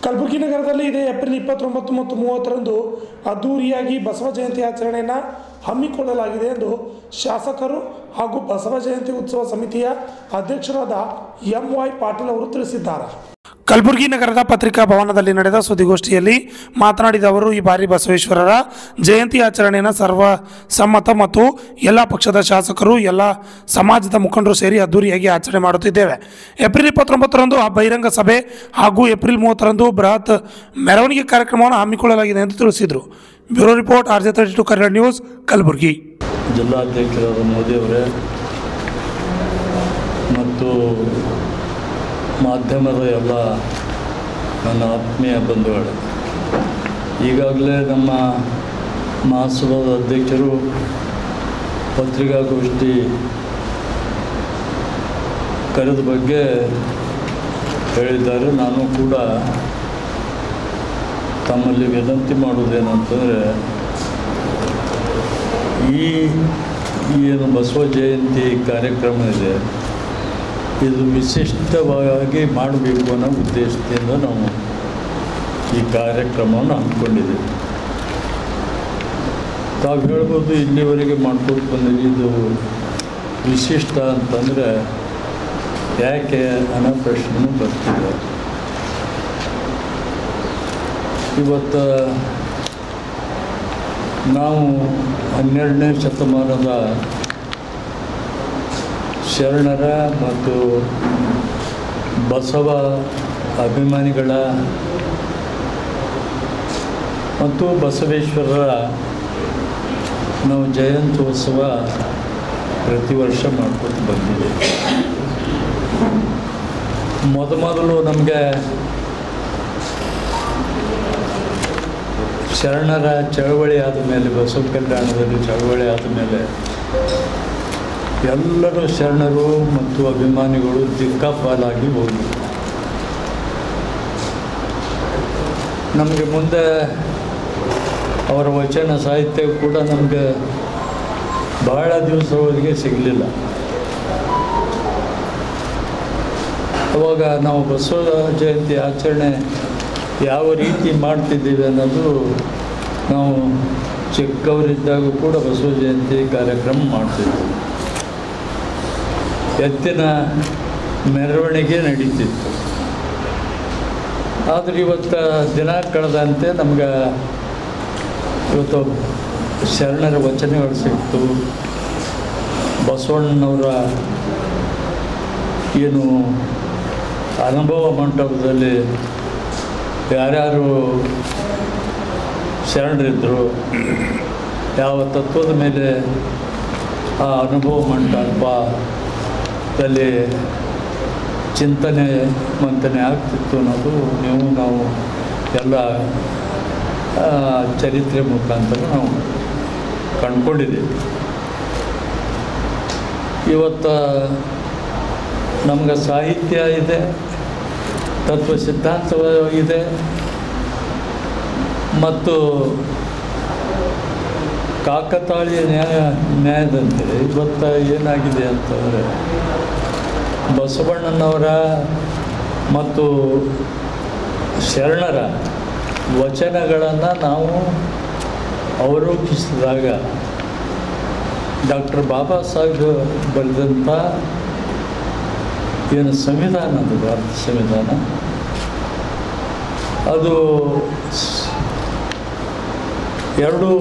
ಕಲಬುರಗಿ ನಗರದಲ್ಲಿ ಇದೇ ಏಪ್ರಿಲ್ 29 ಮತ್ತು 30ರಂದು ಅದ್ದೂರಿಯಾಗಿ ಬಸವ ಜಯಂತಿ ಆಚರಣೆಯನ್ನು ಹಮ್ಮಿಕೊಳ್ಳಲಾಗಿದೆ ಎಂದು ಶಾಸಕರು ಹಾಗೂ ಬಸವ ಜಯಂತಿ ಉತ್ಸವ ಸಮಿತಿಯ ಅಧ್ಯಕ್ಷರಾದ ಎಂ.ವೈ. ಪಾಟೀಲ್ ಅವರು ತಿಳಿಸಿದ್ದಾರೆ. ಕಲಬುರಗಿ ನಗರದ ಪತ್ರಿಕಾ ಭವನದಲ್ಲಿ ನಡೆದ ಸುದ್ದಿಗೋಷ್ಠಿಯಲ್ಲಿ ಮಾತನಾಡಿದ ಅವರು, ಈ ಬಾರಿ ಬಸವೇಶ್ವರರ ಜಯಂತಿ ಆಚರಣೆಯನ್ನು ಸರ್ವಸಮ್ಮತ ಮತ್ತು ಎಲ್ಲ ಪಕ್ಷದ ಶಾಸಕರು, ಎಲ್ಲ ಸಮಾಜದ ಮುಖಂಡರು ಸೇರಿ ಅದ್ದೂರಿಯಾಗಿ ಆಚರಣೆ ಮಾಡುತ್ತಿದ್ದೇವೆ. ಏಪ್ರಿಲ್ 29ರಂದು ಬಹಿರಂಗ ಸಭೆ ಹಾಗೂ ಏಪ್ರಿಲ್ 30ರಂದು ಬೃಹತ್ ಮೆರವಣಿಗೆ ಕಾರ್ಯಕ್ರಮವನ್ನು ಹಮ್ಮಿಕೊಳ್ಳಲಾಗಿದೆ ಎಂದು ತಿಳಿಸಿದರು. Bureau report, RJ32 Kannada news, Kalaburagi. ಜಿಲ್ಲಾಧ್ಯಕ್ಷರಾದ ಮೋದಿಯವರೇ ಮತ್ತು ಮಾಧ್ಯಮದ ಎಲ್ಲ ನನ್ನ ಆತ್ಮೀಯ ಬಂಧುಗಳೇ, ಈಗಾಗಲೇ ನಮ್ಮ ಮಹಾಸಭಾದ ಅಧ್ಯಕ್ಷರು ಪತ್ರಿಕಾಗೋಷ್ಠಿ ಕರೆದ ಬಗ್ಗೆ ಹೇಳಿದ್ದಾರೆ. ನಾನು ಕೂಡ ತಮ್ಮಲ್ಲಿ ವಿನಂತಿ ಮಾಡುವುದೇನಂತಂದರೆ, ಈ ಏನು ಬಸವ ಜಯಂತಿ ಕಾರ್ಯಕ್ರಮ ಇದೆ, ಇದು ವಿಶಿಷ್ಟವಾಗಿ ಮಾಡಬೇಕು ಅನ್ನೋ ಉದ್ದೇಶದಿಂದ ನಾವು ಈ ಕಾರ್ಯಕ್ರಮವನ್ನು ಹಮ್ಮಿಕೊಂಡಿದ್ದೀವಿ. ತಾವು ಹೇಳ್ಬೋದು, ಇಲ್ಲಿವರೆಗೆ ಮಾಡ್ಕೊಂಡು ಬಂದಿದ್ದೀವಿ, ಇದು ವಿಶಿಷ್ಟ ಅಂತಂದರೆ ಯಾಕೆ ಅನ್ನೋ ಪ್ರಶ್ನೆಯೂ ಬರ್ತಿದೆ. ಇವತ್ತು ನಾವು 12ನೇ ಶತಮಾನದ ಶರಣರ ಮತ್ತು ಬಸವ ಅಭಿಮಾನಿಗಳ ಮತ್ತು ಬಸವೇಶ್ವರರ ನಾವು ಜಯಂತ್ಯೋತ್ಸವ ಪ್ರತಿ ವರ್ಷ ಮಾಡ್ಕೊಂಡು ಬಂದಿದೆ. ಮೊದಲು ನಮಗೆ ಶರಣರ ಚಳವಳಿ ಆದ ಮೇಲೆ, ಬಸವ ಕಲ್ಯಾಣದಲ್ಲಿ ಚಳವಳಿ ಆದ ಮೇಲೆ ಎಲ್ಲರೂ ಶರಣರು ಮತ್ತು ಅಭಿಮಾನಿಗಳು ದಿಕ್ಕಾಪಾಲಾಗಿ ಹೋಗಿ ನಮಗೆ ಮುಂದೆ ಅವರ ವಚನ ಸಾಹಿತ್ಯ ಕೂಡ ನಮಗೆ ಬಹಳ ದಿವಸವರೆಗೆ ಸಿಗಲಿಲ್ಲ. ಅವಾಗ ನಾವು ಬಸವ ಜಯಂತಿ ಆಚರಣೆ ಯಾವ ರೀತಿ ಮಾಡ್ತಿದ್ದೀವಿ ಅನ್ನೋದು, ನಾವು ಚಿಕ್ಕವರಿದ್ದಾಗ ಕೂಡ ಬಸವ ಜಯಂತಿ ಕಾರ್ಯಕ್ರಮ ಮಾಡ್ತಿದ್ವಿ. ಎತ್ತಿನ ಮೆರವಣಿಗೆ ನಡೀತಿತ್ತು. ಆದರೆ ಇವತ್ತು ದಿನ ಕಳೆದಂತೆ ನಮ್ಗೆ ಇವತ್ತು ಶರಣರ ವಚನಗಳು ಸಿಕ್ತು. ಬಸವಣ್ಣನವರ ಏನು ಅನುಭವ ಮಂಟಪದಲ್ಲಿ ಯಾರ್ಯಾರು ಶರಣರಿದ್ದರು, ಯಾವ ತತ್ವದ ಮೇಲೆ ಆ ಅನುಭವ ಮಂಟಪದಲ್ಲಿ ಚಿಂತನೆ ಮಂಥನೆ ಆಗ್ತಿತ್ತು ಅನ್ನೋದು ನಾವು ಎಲ್ಲ ಚರಿತ್ರೆ ಮುಖಾಂತರ ನಾವು ಕಂಡುಕೊಂಡಿದ್ದೀವಿ. ಇವತ್ತು ನಮ್ಗೆ ಸಾಹಿತ್ಯ ಇದೆ, ತತ್ವ ಸಿದ್ಧಾಂತ ಇದೆ, ಮತ್ತು ಕಾಕತಾಳೀಯ ನ್ಯಾಯದಂತೆ ಇವತ್ತು ಏನಾಗಿದೆ ಅಂತಂದರೆ, ಬಸವಣ್ಣನವರ ಮತ್ತು ಶರಣರ ವಚನಗಳನ್ನು ನಾವು ಅವಲೋಕಿಸಿದಾಗ ಡಾಕ್ಟರ್ ಬಾಬಾ ಸಾಹೇಬ್ ಬರೆದಂಥ ಏನು ಸಂವಿಧಾನ, ಅದು ಭಾರತ ಸಂವಿಧಾನ, ಅದು ಎರಡೂ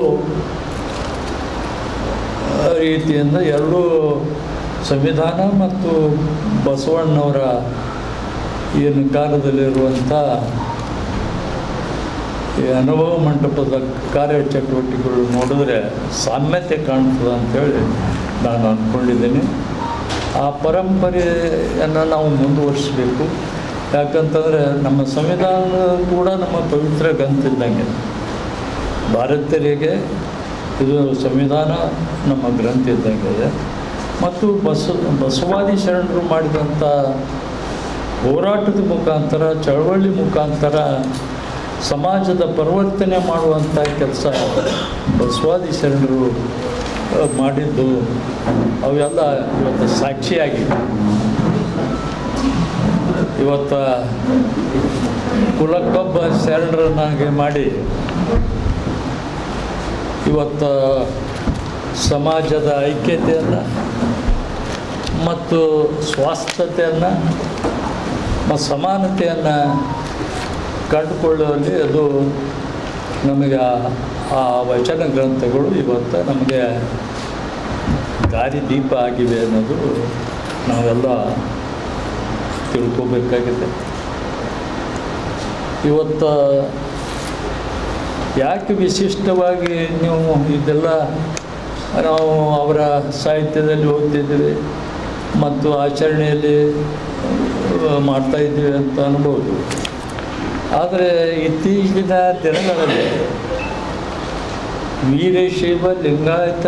ರೀತಿಯಿಂದ, ಎರಡೂ ಸಂವಿಧಾನ ಮತ್ತು ಬಸವಣ್ಣವರ ಏನು ಕಾಲದಲ್ಲಿರುವಂಥ ಈ ಅನುಭವ ಮಂಟಪದ ಕಾರ್ಯಚಟುವಟಿಕೆಗಳು ನೋಡಿದ್ರೆ ಸಾಮ್ಯತೆ ಕಾಣ್ತದೆ ಅಂಥೇಳಿ ನಾನು ಅಂದ್ಕೊಂಡಿದ್ದೀನಿ. ಆ ಪರಂಪರೆಯನ್ನು ನಾವು ಮುಂದುವರಿಸಬೇಕು. ಯಾಕಂತಂದರೆ ನಮ್ಮ ಸಂವಿಧಾನ ಕೂಡ ನಮ್ಮ ಪವಿತ್ರ ಗ್ರಂಥಿದ್ದಂಗೆ. ಭಾರತೀಯರಿಗೆ ಇದು ಸಂವಿಧಾನ ನಮ್ಮ ಗ್ರಂಥ ಇದ್ದಂಗೆ ಇದೆ. ಮತ್ತು ಬಸವಾದಿ ಶರಣರು ಮಾಡಿದಂಥ ಹೋರಾಟದ ಮುಖಾಂತರ, ಚಳವಳಿ ಮುಖಾಂತರ ಸಮಾಜದ ಪರಿವರ್ತನೆ ಮಾಡುವಂಥ ಕೆಲಸ ಬಸವಾದಿ ಶರಣರು ಮಾಡಿದ್ದು ಅವೆಲ್ಲ ಇವತ್ತು ಸಾಕ್ಷಿಯಾಗಿವೆ. ಇವತ್ತು ಕುಲಕ್ಕೊಬ್ಬ ಶರಣರನ್ನಾಗಿ ಮಾಡಿ ಇವತ್ತು ಸಮಾಜದ ಐಕ್ಯತೆಯನ್ನು ಮತ್ತು ಸ್ವಾಸ್ಥ್ಯತೆಯನ್ನು ಮತ್ತು ಸಮಾನತೆಯನ್ನು ಕಂಡುಕೊಳ್ಳುವಲ್ಲಿ ಅದು ನಮಗೆ ಆ ವಚನ ಗ್ರಂಥಗಳು ಇವತ್ತು ನಮಗೆ ದಾರಿದೀಪ ಆಗಿವೆ ಅನ್ನೋದು ನಾವೆಲ್ಲ ತಿಳ್ಕೋಬೇಕಾಗಿದೆ. ಇವತ್ತು ಯಾಕೆ ವಿಶಿಷ್ಟವಾಗಿ ನೀವು ಇದೆಲ್ಲ ನಾವು ಅವರ ಸಾಹಿತ್ಯದಲ್ಲಿ ಓದ್ತಿದ್ದೀವಿ ಮತ್ತು ಆಚರಣೆಯಲ್ಲಿ ಮಾಡ್ತಾಯಿದ್ದೀವಿ ಅಂತ ಅನ್ಬೋದು. ಆದರೆ ಇತ್ತೀಚಿನ ದಿನಗಳಲ್ಲಿ ವೀರಶೈವ ಲಿಂಗಾಯತ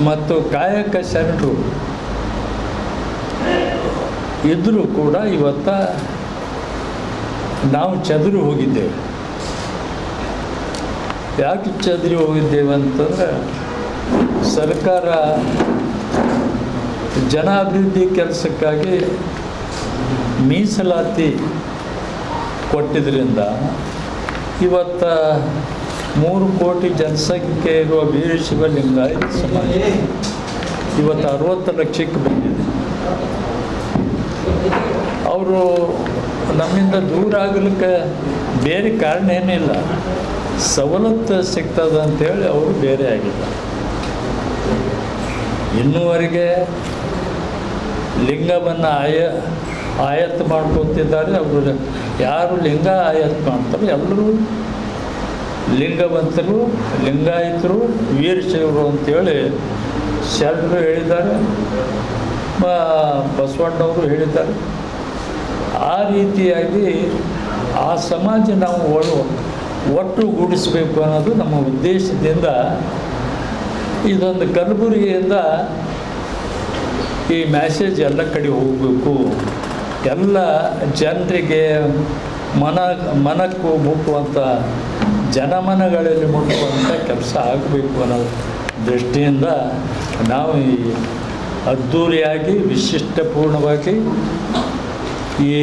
ಮತ್ತು ಕಾಯಕ ಶರಣರು ಇದ್ದರೂ ಕೂಡ ಇವತ್ತು ನಾವು ಚದುರಿ ಹೋಗಿದ್ದೇವೆ. ಯಾಕೆ ಚದುರಿ ಹೋಗಿದ್ದೇವೆ ಅಂತಂದರೆ ಸರ್ಕಾರ ಜನ ಅಭಿವೃದ್ಧಿ ಕೆಲಸಕ್ಕಾಗಿ ಮೀಸಲಾತಿ ಕೊಟ್ಟಿದ್ದರಿಂದ ಇವತ್ತು 3 ಕೋಟಿ ಜನಸಂಖ್ಯೆ ಇರುವ ವೀರಶೈವ ಲಿಂಗಾಯತ ಸಮಾಜ ಇವತ್ತು 60 ಲಕ್ಷಕ್ಕೆ ಬಂದಿದೆ. ಅವರು ನಮ್ಮಿಂದ ದೂರ ಆಗಲಿಕ್ಕೆ ಬೇರೆ ಕಾರಣ ಏನಿಲ್ಲ, ಸವಲತ್ತು ಸಿಗ್ತದೆ ಅಂಥೇಳಿ ಅವರು ಬೇರೆ ಆಗಿಲ್ಲ. ಇನ್ನೂವರೆಗೆ ಲಿಂಗವನ್ನು ಆಯತ್ತ ಮಾಡ್ಕೊತಿದ್ದಾರೆ. ಅವರು ಯಾರು ಲಿಂಗ ಆಯತ್ತ ಮಾಡ್ತಾರೆ ಎಲ್ಲರೂ ಲಿಂಗವಂತರು, ಲಿಂಗಾಯತರು, ವೀರಶೈವರು ಅಂತೇಳಿ ಶರಣರು ಹೇಳಿದ್ದಾರೆ, ಬಸವಣ್ಣವರು ಹೇಳಿದ್ದಾರೆ. ಆ ರೀತಿಯಾಗಿ ಆ ಸಮಾಜ ನಾವು ಒಟ್ಟುಗೂಡಿಸಬೇಕು ಅನ್ನೋದು ನಮ್ಮ ಉದ್ದೇಶದಿಂದ ಇದೊಂದು ಕಲಬುರಗಿಯಿಂದ ಈ ಮ್ಯಾಸೇಜ್ ಎಲ್ಲ ಕಡೆ ಹೋಗಬೇಕು, ಎಲ್ಲ ಜನರಿಗೆ ಮನಕ್ಕೂ ಮುಟ್ಟುವಂಥ ಜನಮನಗಳಲ್ಲಿ ಮುಟ್ಟುವಂಥ ಕೆಲಸ ಆಗಬೇಕು ಅನ್ನೋ ದೃಷ್ಟಿಯಿಂದ ನಾವು ಈ ಅದ್ಧೂರಿಯಾಗಿ ವಿಶಿಷ್ಟಪೂರ್ಣವಾಗಿ ಈ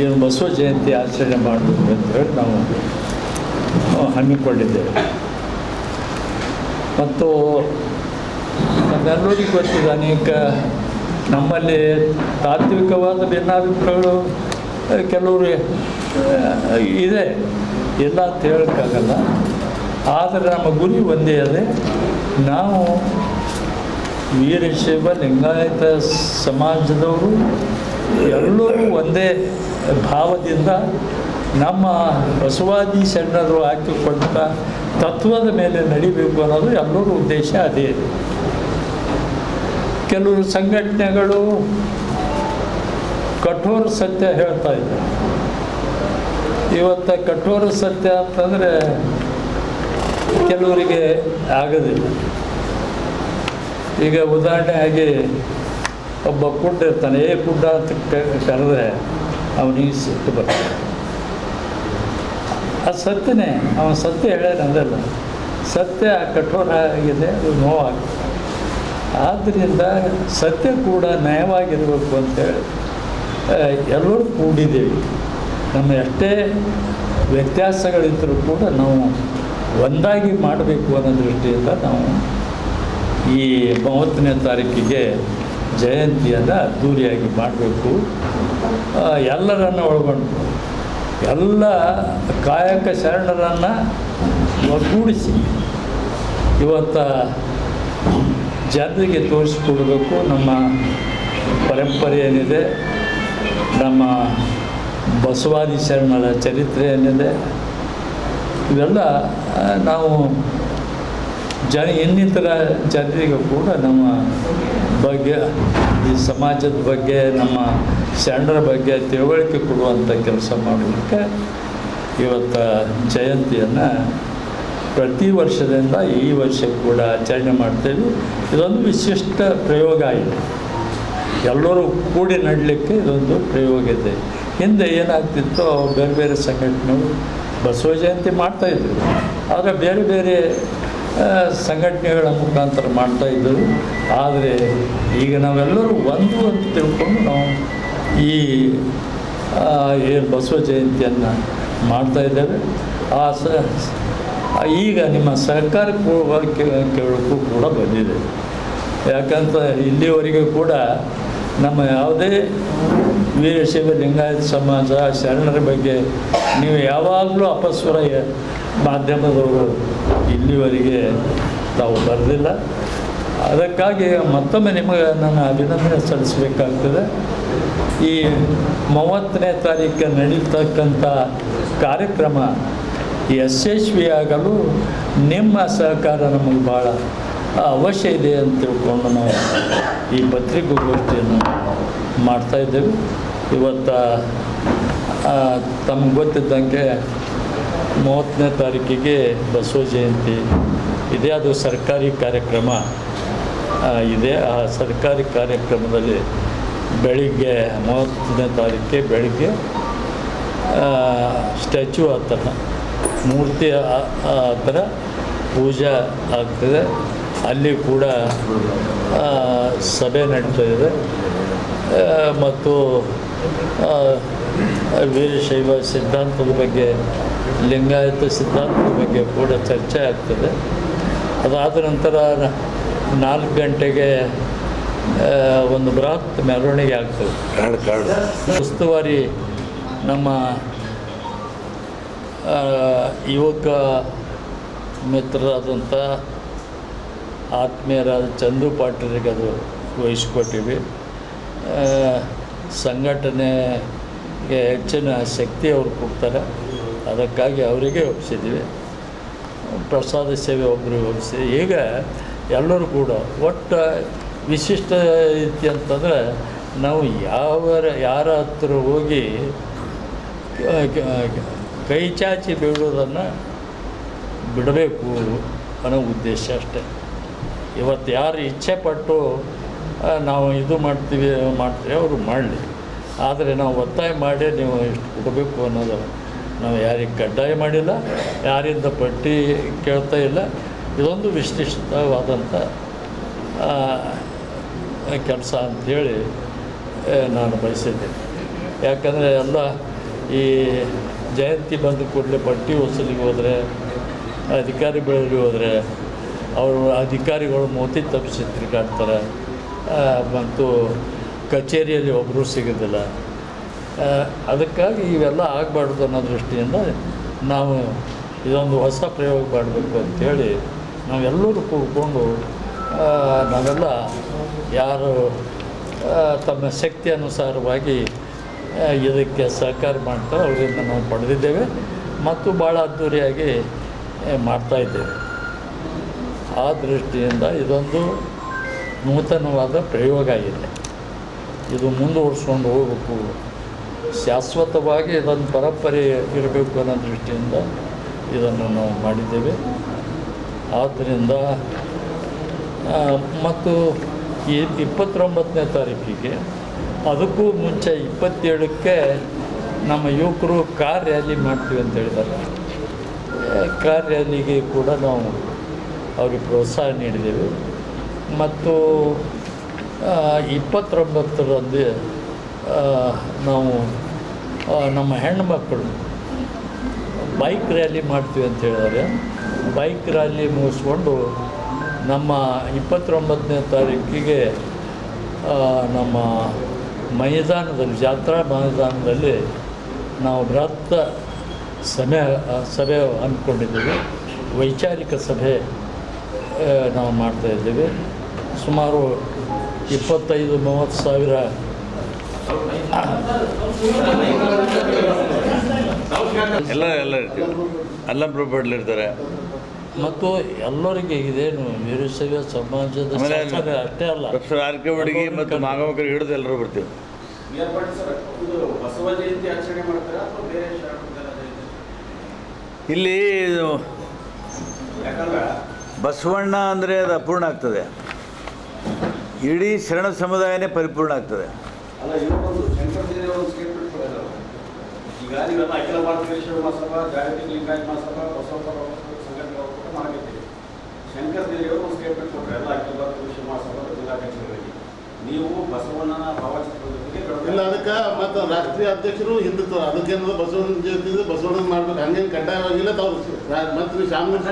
ಏನು ಬಸವ ಜಯಂತಿ ಆಚರಣೆ ಮಾಡಬೇಕು ಅಂತ ಹೇಳಿ ನಾವು ಹಮ್ಮಿಕೊಂಡಿದ್ದೇವೆ. ಮತ್ತು ನಮ್ಮೆಲ್ಲರಿಗೂ ಗೊತ್ತಿದೆ, ಅನೇಕ ನಮ್ಮಲ್ಲಿ ತಾತ್ವಿಕವಾದ ಭಿನ್ನಾಭಿಪ್ರಾಯಗಳು ಕೆಲವರು ಇದೆ, ಇಲ್ಲ ಅಂತ ಹೇಳೋಕ್ಕಾಗಲ್ಲ. ಆದರೆ ನಮ್ಮ ಗುರಿ ಒಂದೇ ಅದೇ, ನಾವು ವೀರಶೈವ ಲಿಂಗಾಯತ ಸಮಾಜದವರು ಎಲ್ಲರೂ ಒಂದೇ ಭಾವದಿಂದ ನಮ್ಮ ಬಸವಾದಿ ಶರಣರು ಹಾಕಿಕೊಂಡ ತತ್ವದ ಮೇಲೆ ನಡಿಬೇಕು ಅನ್ನೋದು ಎಲ್ಲರ ಉದ್ದೇಶ ಅದೇ. ಕೆಲವರು ಸಂಘಟನೆಗಳು ಕಠೋರ ಸತ್ಯ ಹೇಳ್ತಾ ಇದ್ದಾರೆ. ಇವತ್ತು ಕಠೋರ ಸತ್ಯ ಅಂತಂದರೆ ಕೆಲವರಿಗೆ ಆಗೋದಿಲ್ಲ. ಈಗ ಉದಾಹರಣೆಯಾಗಿ ಒಬ್ಬ ಕುಡ್ಡ ಇರ್ತಾನೆ, ಕುಡ್ಡ ಅಂತ ಕರೆದ್ರೆ ಅವನಿಗೆ ಸಿಟ್ಟು ಬರ್ತಾನೆ. ಅದು ಸತ್ಯನೇ, ಅವನ ಸತ್ಯ ಹೇಳ್ಯಾನಂದಲ್ಲ, ಸತ್ಯ ಕಠೋರ ಆಗಿದೆ, ಅದು ನೋವಾಗಿದೆ. ಆದ್ದರಿಂದ ಸತ್ಯ ಕೂಡ ನಯವಾಗಿರಬೇಕು ಅಂತೇಳಿ ಎಲ್ಲರೂ ಕೂಡಿದ್ದೇವೆ. ನಮ್ಮ ಎಷ್ಟೇ ವ್ಯತ್ಯಾಸಗಳಿದ್ದರೂ ಕೂಡ ನಾವು ಒಂದಾಗಿ ಮಾಡಬೇಕು ಅನ್ನೋ ದೃಷ್ಟಿಯಿಂದ ನಾವು ಈ 30ನೇ ತಾರೀಕಿಗೆ ಜಯಂತಿಯನ್ನು ಅದ್ಧೂರಿಯಾಗಿ ಮಾಡಬೇಕು. ಎಲ್ಲರನ್ನು ಒಳಗೊಂಡು ಎಲ್ಲ ಕಾಯಕ ಶರಣರನ್ನು ಒಗ್ಗೂಡಿಸಿ ಇವತ್ತು ಜನರಿಗೆ ತೋರಿಸಿಕೊಡಬೇಕು. ನಮ್ಮ ಪರಂಪರೆ ಏನಿದೆ, ನಮ್ಮ ಬಸವಾದಿ ಶರಣರ ಚರಿತ್ರೆ ಏನಿದೆ, ಇವೆಲ್ಲ ನಾವು ಇನ್ನಿತರ ಜನರಿಗೂ ಕೂಡ ನಮ್ಮ ಬಗ್ಗೆ, ಈ ಸಮಾಜದ ಬಗ್ಗೆ, ನಮ್ಮ ಶರಣರ ಬಗ್ಗೆ ತಿಳುವಳಿಕೆ ಕೊಡುವಂಥ ಕೆಲಸ ಮಾಡಲಿಕ್ಕೆ ಇವತ್ತು ಜಯಂತಿಯನ್ನು ಪ್ರತಿ ವರ್ಷದಿಂದ ಈ ವರ್ಷ ಕೂಡ ಆಚರಣೆ ಮಾಡ್ತೇವೆ. ಇದೊಂದು ವಿಶಿಷ್ಟ ಪ್ರಯೋಗ ಇದೆ, ಎಲ್ಲರೂ ಕೂಡಿ ನಡಲಿಕ್ಕೆ ಇದೊಂದು ಪ್ರಯೋಗ ಇದೆ. ಹಿಂದೆ ಏನಾಗ್ತಿತ್ತು, ಬೇರೆ ಬೇರೆ ಸಂಘಟನೆಗಳು ಬಸವ ಜಯಂತಿ ಮಾಡ್ತಾಯಿದ್ರು, ಆದರೆ ಬೇರೆ ಬೇರೆ ಸಂಘಟನೆಗಳ ಮುಖಾಂತರ ಮಾಡ್ತಾಯಿದ್ದೆವು. ಆದರೆ ಈಗ ನಾವೆಲ್ಲರೂ ಒಂದು ಅಂತ ತಿಳ್ಕೊಂಡು ನಾವು ಈ ಏನು ಬಸವ ಜಯಂತಿಯನ್ನು ಮಾಡ್ತಾಯಿದ್ದೇವೆ. ಈಗ ನಿಮ್ಮ ಸಹಕಾರ ಕೇಳೋಕ್ಕೂ ಕೂಡ ಬಂದಿದೆ. ಯಾಕಂತ ಇಲ್ಲಿವರೆಗೂ ಕೂಡ ನಮ್ಮ ಯಾವುದೇ ವೀರಶೈವ ಲಿಂಗಾಯತ ಸಮಾಜ ಶರಣರ ಬಗ್ಗೆ ನೀವು ಯಾವಾಗಲೂ ಅಪಸ್ವರ ಮಾಧ್ಯಮದವರು ಇಲ್ಲಿವರೆಗೆ ತಾವು ಬರೆದಿಲ್ಲ. ಅದಕ್ಕಾಗಿ ಮತ್ತೊಮ್ಮೆ ನಿಮಗೆ ನಾನು ಅಭಿನಂದನೆ ಸಲ್ಲಿಸಬೇಕಾಗ್ತದೆ. ಈ 30ನೇ ತಾರೀಕು ನಡೀತಕ್ಕಂಥ ಕಾರ್ಯಕ್ರಮ ಯಶಸ್ವಿಯಾಗಲು ನಿಮ್ಮ ಸಹಕಾರ ನಮಗೆ ಭಾಳ ಅವಶ್ಯ ಇದೆ ಅಂತ ತಿಳ್ಕೊಂಡು ನಾವು ಈ ಪತ್ರಿಕಾಗೋಷ್ಠಿಯನ್ನು ಮಾಡ್ತಾಯಿದ್ದೇವೆ. ಇವತ್ತು ತಮಗೆ ಗೊತ್ತಿದ್ದಂಗೆ 30ನೇ ತಾರೀಕಿಗೆ ಬಸವ ಜಯಂತಿ ಇದೆ. ಅದು ಸರ್ಕಾರಿ ಕಾರ್ಯಕ್ರಮ ಇದೆ. ಆ ಸರ್ಕಾರಿ ಕಾರ್ಯಕ್ರಮದಲ್ಲಿ ಬೆಳಿಗ್ಗೆ 30ನೇ ತಾರೀಕಿಗೆ ಬೆಳಿಗ್ಗೆ ಸ್ಟ್ಯಾಚ್ಯೂ ಹತ್ರ ಮೂರ್ತಿ ಹತ್ರ ಪೂಜೆ ಆಗ್ತದೆ. ಅಲ್ಲಿ ಕೂಡ ಸಭೆ ನಡೀತಾಯಿದೆ ಮತ್ತು ವೀರಶೈವ ಸಿದ್ಧಾಂತದ ಬಗ್ಗೆ, ಲಿಂಗಾಯತ ಸಿದ್ಧಾಂತದ ಬಗ್ಗೆ ಕೂಡ ಚರ್ಚೆ ಆಗ್ತದೆ. ಅದಾದ ನಂತರ 4 ಗಂಟೆಗೆ ಒಂದು ಬೃಹತ್ ಮೆರವಣಿಗೆ ಆಗ್ತದೆ. ಉಸ್ತುವಾರಿ ನಮ್ಮ ಯುವಕ ಮಿತ್ರರಾದಂಥ ಆತ್ಮೀಯರಾದ ಚಂದು ಪಾಟೀಲ್ರಿಗೆ ಅದು ವಹಿಸ್ಕೊಟ್ಟಿವಿ. ಸಂಘಟನೆಗೆ ಹೆಚ್ಚಿನ ಶಕ್ತಿ ಅವರು ಕೊಡ್ತಾರೆ. ಅದಕ್ಕಾಗಿ ಅವರಿಗೆ ಒಪ್ಪಿಸಿದ್ದೀವಿ. ಪ್ರಸಾದ ಸೇವೆ ಒಬ್ಬರಿಗೆ ಒಪ್ಪಿಸಿ. ಈಗ ಎಲ್ಲರೂ ಕೂಡ ಒಟ್ಟು ವಿಶಿಷ್ಟ ರೀತಿ ಅಂತಂದರೆ ನಾವು ಯಾರ ಹತ್ರ ಹೋಗಿ ಕೈ ಚಾಚಿ ಬೀಳೋದನ್ನು ಬಿಡಬೇಕು ಅನ್ನೋ ಉದ್ದೇಶ ಅಷ್ಟೆ. ಇವತ್ತು ಯಾರು ಇಚ್ಛೆ ಪಟ್ಟು ನಾವು ಇದು ಮಾಡ್ತೀವಿ ಅವರು ಮಾಡಲಿ. ಆದರೆ ನಾವು ಒತ್ತಾಯ ಮಾಡಿ ನೀವು ಇಷ್ಟು ಕೊಡಬೇಕು ಅನ್ನೋದು ನಾವು ಯಾರಿಗೆ ಕಡ್ಡಾಯ ಮಾಡಿಲ್ಲ, ಯಾರಿಂದ ಪಟ್ಟಿ ಕೇಳ್ತಾ ಇಲ್ಲ. ಇದೊಂದು ವಿಶಿಷ್ಟವಾದಂಥ ಕೆಲಸ ಅಂಥೇಳಿ ನಾನು ಬಯಸಿದ್ದೇನೆ. ಯಾಕಂದರೆ ಎಲ್ಲ ಈ ಜಯಂತಿ ಬಂದ ಕೂಡಲೇ ಪಟ್ಟಿ ವಸೂಲಿಗೆ ಹೋದರೆ, ಅಧಿಕಾರಿ ಬೆಳೆಗೆ ಹೋದರೆ ಅವರು ಅಧಿಕಾರಿಗಳು ಮೋತಿ ತಪ್ಪಿಸಿ ತಿರುಗಾಡ್ತಾರೆ ಮತ್ತು ಕಚೇರಿಯಲ್ಲಿ ಒಬ್ಬರು ಸಿಗೋದಿಲ್ಲ. ಅದಕ್ಕಾಗಿ ಇವೆಲ್ಲ ಆಗಬಾರ್ದು ಅನ್ನೋ ದೃಷ್ಟಿಯಿಂದ ನಾವು ಇದೊಂದು ಹೊಸ ಪ್ರಯೋಗ ಮಾಡಬೇಕು ಅಂಥೇಳಿ ನಾವೆಲ್ಲರೂ ಕೂತ್ಕೊಂಡು ನಾವೆಲ್ಲ ಯಾರು ತಮ್ಮ ಶಕ್ತಿ ಅನುಸಾರವಾಗಿ ಇದಕ್ಕೆ ಸಹಕಾರ ಮಾಡ್ತಾರೆ ಅವರಿಂದ ನಾವು ಪಡೆದಿದ್ದೇವೆ ಮತ್ತು ಭಾಳ ಅದ್ಧೂರಿಯಾಗಿ ಮಾಡ್ತಾಯಿದ್ದೇವೆ. ಆ ದೃಷ್ಟಿಯಿಂದ ಇದೊಂದು ನೂತನವಾದ ಪ್ರಯೋಗ ಆಗಿದೆ. ಇದು ಮುಂದುವರಿಸ್ಕೊಂಡು ಹೋಗಬೇಕು, ಶಾಶ್ವತವಾಗಿ ಇದೊಂದು ಪರಂಪರೆ ಇರಬೇಕು ಅನ್ನೋ ದೃಷ್ಟಿಯಿಂದ ಇದನ್ನು ನಾವು ಮಾಡಿದ್ದೇವೆ. ಆದ್ದರಿಂದ ಮತ್ತು ಈ 29ನೇ ತಾರೀಕಿಗೆ ಅದಕ್ಕೂ ಮುಂಚೆ 27ಕ್ಕೆ ನಮ್ಮ ಯುವಕರು ಕಾರ್ ರ್ಯಾಲಿ ಮಾಡ್ತೀವಿ ಅಂತ ಹೇಳಿದ್ದಾರೆ. ಕಾರ್ ರ್ಯಾಲಿಗೆ ಕೂಡ ನಾವು ಅವ್ರಿಗೆ ಪ್ರೋತ್ಸಾಹ ನೀಡಿದ್ದೇವೆ. ಮತ್ತು 29ರಂದು ನಾವು ನಮ್ಮ ಹೆಣ್ಣುಮಕ್ಕಳು ಬೈಕ್ ರ್ಯಾಲಿ ಮಾಡ್ತೀವಿ ಅಂತ ಹೇಳಿದ್ದಾರೆ. ಬೈಕ್ ರ್ಯಾಲಿ ಮುಗಿಸ್ಕೊಂಡು ನಮ್ಮ 29ನೇ ತಾರೀಕಿಗೆ ನಮ್ಮ ಮೈದಾನದಲ್ಲಿ, ಜಾತ್ರಾ ಮೈದಾನದಲ್ಲಿ ನಾವು ಬೃಹತ್ ಸಭೆ ಅಂದ್ಕೊಂಡಿದ್ದೀವಿ. ವೈಚಾರಿಕ ಸಭೆ ನಾವು ಮಾಡ್ತಾಯಿದ್ದೀವಿ. ಸುಮಾರು 25-30 ಸಾವಿರ ಎಲ್ಲ ಇರ್ತೀವಿ. ಅಲ್ಲಂಪ್ರಭಡ್ಲಿರ್ತಾರೆ ಮತ್ತು ಎಲ್ಲರಿಗೆ ಇದೇನು ವೀರಶೈವ ಸಮಾಜದ ಅಷ್ಟೇ ಅಲ್ಲ, ಆರ್ಕೆವಡಿಗೆ ಮತ್ತು ಮಾಗಮಕರಿಗೆ ಹಿಡಿದು ಎಲ್ಲರೂ ಬರ್ತೀವಿ. ಇಲ್ಲಿ ಬಸವಣ್ಣ ಅಂದರೆ ಅದು ಅಪೂರ್ಣ ಆಗ್ತದೆ, ಇಡೀ ಶರಣ ಸಮುದಾಯನೇ ಪರಿಪೂರ್ಣ ಆಗ್ತದೆ. ಈಗ ನೀವೆಲ್ಲ ಅಖಿಲ ಭಾರತ ವೀರಶೈವ ಮಹಾಸಭಾ, ಜಾಗತಿಕ ಲಿಂಗಾಯತ ಮಹಾಸಭಾ, ಬಸವ ಸಂಘಟನೆಗಳು ಕೂಡ ಮಾಡಿದ್ದೀವಿ. ಸೊ ಶಂಕರ್ ದೇವಿಯವರು ಒಂದು ಸ್ಟೇಟ್ಮೆಂಟ್ ಕೊಟ್ಟರೆ ಎಲ್ಲ ಅಖಿಲ ಶಿವಮೊಗ್ಗ ಜಿಲ್ಲಾಧ್ಯಕ್ಷರಿಗೆ ನೀವು ಬಸವಣ್ಣನ ಭಾವಚಿತ್ರದ ಜೊತೆಗೆ ಇಲ್ಲ ಅದಕ್ಕೆ ಮತ್ತು ರಾಷ್ಟ್ರೀಯ ಅಧ್ಯಕ್ಷರು ಹಿಂದುತ್ವ ಅದಕ್ಕೇನದ ಬಸವಣ್ಣ ಜೊತೆ ಬಸವಣ್ಣ ಮಾಡ್ಬೇಕು ಹಂಗೇನು ಕಡ್ಡಾಯವಾಗಿಲ್ಲ ತಾವು ಮತ್ತು ಶಾಮನೂರು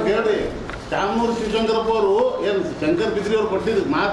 ಕೇಳ್ರಿ ಶಾಮನೂರು ಶಿವಶಂಕರಪ್ಪ ಅವರು ಏನು ಶಂಕರ್ ಬಿದ್ರಿ ಅವ್ರು ಕೊಟ್ಟಿದ್ದು ಮಾತು